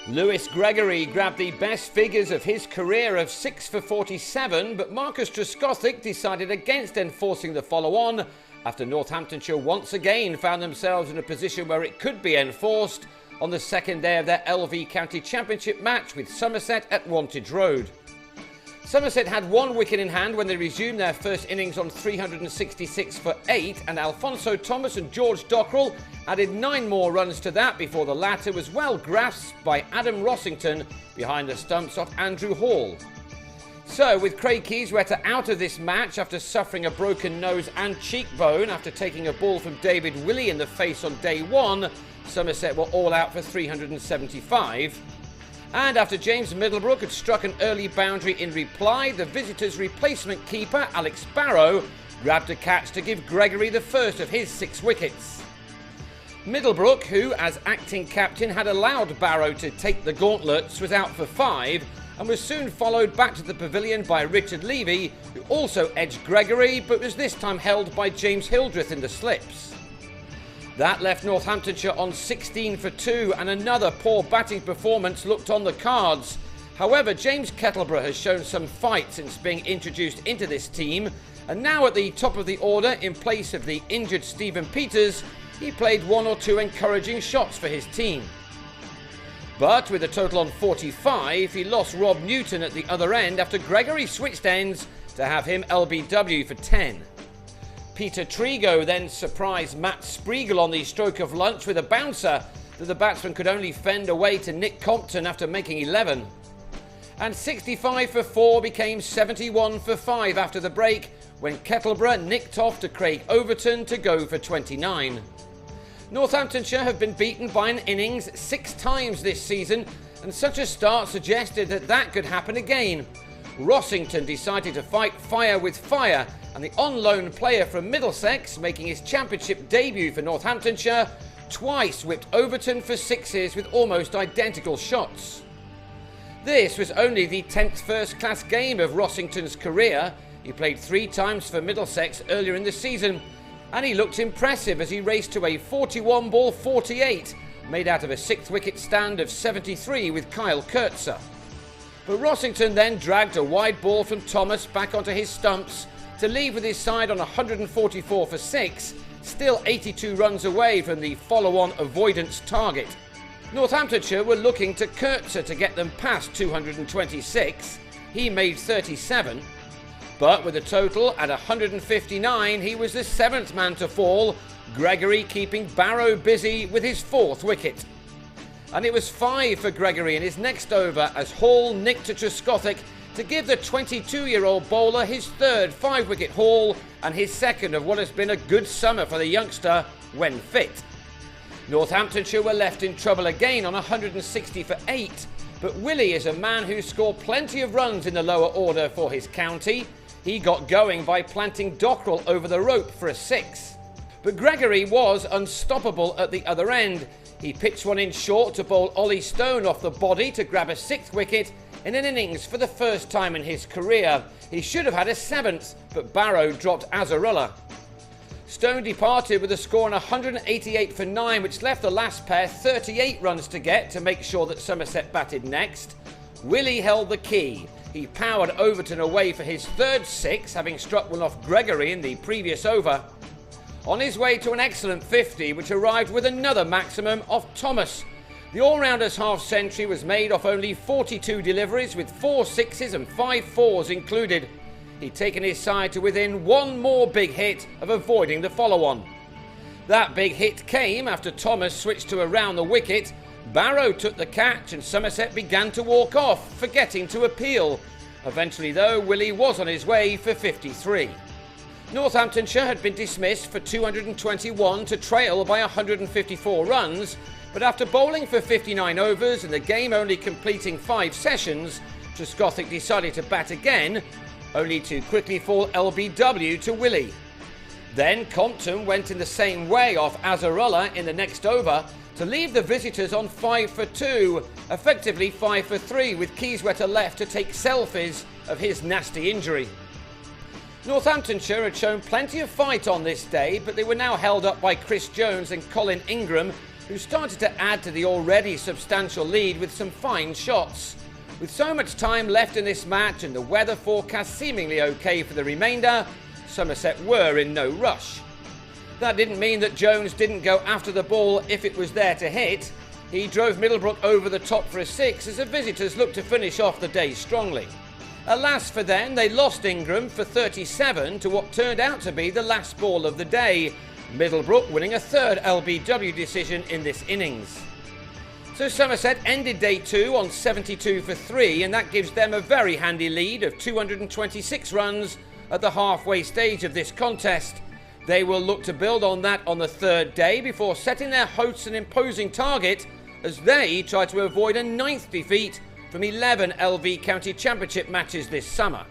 Lewis Gregory grabbed the best figures of his career of 6 for 47, but Marcus Trescothick decided against enforcing the follow-on after Northamptonshire once again found themselves in a position where it could be enforced on the second day of their LV County Championship match with Somerset at Wantage Road. Somerset had one wicket in hand when they resumed their first innings on 366 for 8, and Alfonso Thomas and George Dockrell added 9 more runs to that before the latter was well grasped by Adam Rossington behind the stumps of Andrew Hall. So, with Craig Keyswetter out of this match after suffering a broken nose and cheekbone after taking a ball from David Willey in the face on day 1, Somerset were all out for 375. And after James Middlebrook had struck an early boundary in reply, the visitors' replacement keeper, Alex Barrow, grabbed a catch to give Gregory the first of his 6 wickets. Middlebrook, who as acting captain had allowed Barrow to take the gauntlets, was out for 5 and was soon followed back to the pavilion by Richard Levy, who also edged Gregory but was this time held by James Hildreth in the slips. That left Northamptonshire on 16 for 2 and another poor batting performance looked on the cards. However, James Kettleborough has shown some fight since being introduced into this team, and now at the top of the order in place of the injured Stephen Peters, he played 1 or 2 encouraging shots for his team. But with a total on 45, he lost Rob Newton at the other end after Gregory switched ends to have him LBW for 10. Peter Trigo then surprised Matt Spriegel on the stroke of lunch with a bouncer that the batsman could only fend away to Nick Compton after making 11. And 65 for 4 became 71 for 5 after the break when Kettleborough nicked off to Craig Overton to go for 29. Northamptonshire have been beaten by an innings 6 times this season, and such a start suggested that could happen again. Rossington decided to fight fire with fire, and the on-loan player from Middlesex, making his championship debut for Northamptonshire, twice whipped Overton for 6s with almost identical shots. This was only the 10th first-class game of Rossington's career. He played 3 times for Middlesex earlier in the season, and he looked impressive as he raced to a 41-ball 48, made out of a 6th-wicket stand of 73 with Kyle Kurtzer. But Rossington then dragged a wide ball from Thomas back onto his stumps to leave with his side on 144 for 6, still 82 runs away from the follow-on avoidance target. Northamptonshire were looking to Kurtzer to get them past 226. He made 37. But with a total at 159, he was the 7th man to fall, Gregory keeping Barrow busy with his 4th wicket. And it was 5 for Gregory in his next over as Hall nicked to Trescothick to give the 22-year-old bowler his 3rd 5-wicket haul and his 2nd of what has been a good summer for the youngster when fit. Northamptonshire were left in trouble again on 160 for 8, but Willey is a man who scored plenty of runs in the lower order for his county. He got going by planting Dockrell over the rope for a 6. But Gregory was unstoppable at the other end. He pitched one in short to bowl Ollie Stone off the body to grab a 6th wicket in an innings for the first time in his career. He should have had a 7th, but Barrow dropped Azarullah. Stone departed with a score on 188 for 9, which left the last pair 38 runs to get to make sure that Somerset batted next. Willey held the key. He powered Overton away for his 3rd 6, having struck one off Gregory in the previous over. On his way to an excellent 50, which arrived with another maximum of Thomas. The all-rounder's half-century was made off only 42 deliveries, with 4 6s and 5 4s included. He'd taken his side to within one more big hit of avoiding the follow-on. That big hit came after Thomas switched to around the wicket. Barrow took the catch and Somerset began to walk off, forgetting to appeal. Eventually, though, Willey was on his way for 53. Northamptonshire had been dismissed for 221 to trail by 154 runs, but after bowling for 59 overs and the game only completing 5 sessions, Trescothick decided to bat again, only to quickly fall LBW to Willey. Then Compton went in the same way off Azarullah in the next over to leave the visitors on 5 for 2, effectively 5 for 3 with Keyswetter left to take selfies of his nasty injury. Northamptonshire had shown plenty of fight on this day, but they were now held up by Chris Jones and Colin Ingram, who started to add to the already substantial lead with some fine shots. With so much time left in this match and the weather forecast seemingly okay for the remainder, Somerset were in no rush. That didn't mean that Jones didn't go after the ball if it was there to hit. He drove Middlebrook over the top for a 6 as the visitors looked to finish off the day strongly. Alas for them, they lost Ingram for 37 to what turned out to be the last ball of the day, Middlebrook winning a third LBW decision in this innings. So Somerset ended day 2 on 72 for 3, and that gives them a very handy lead of 226 runs at the halfway stage of this contest. They will look to build on that on the third day before setting their hosts an imposing target as they try to avoid a 9th defeat from 11 LV County Championship matches this summer.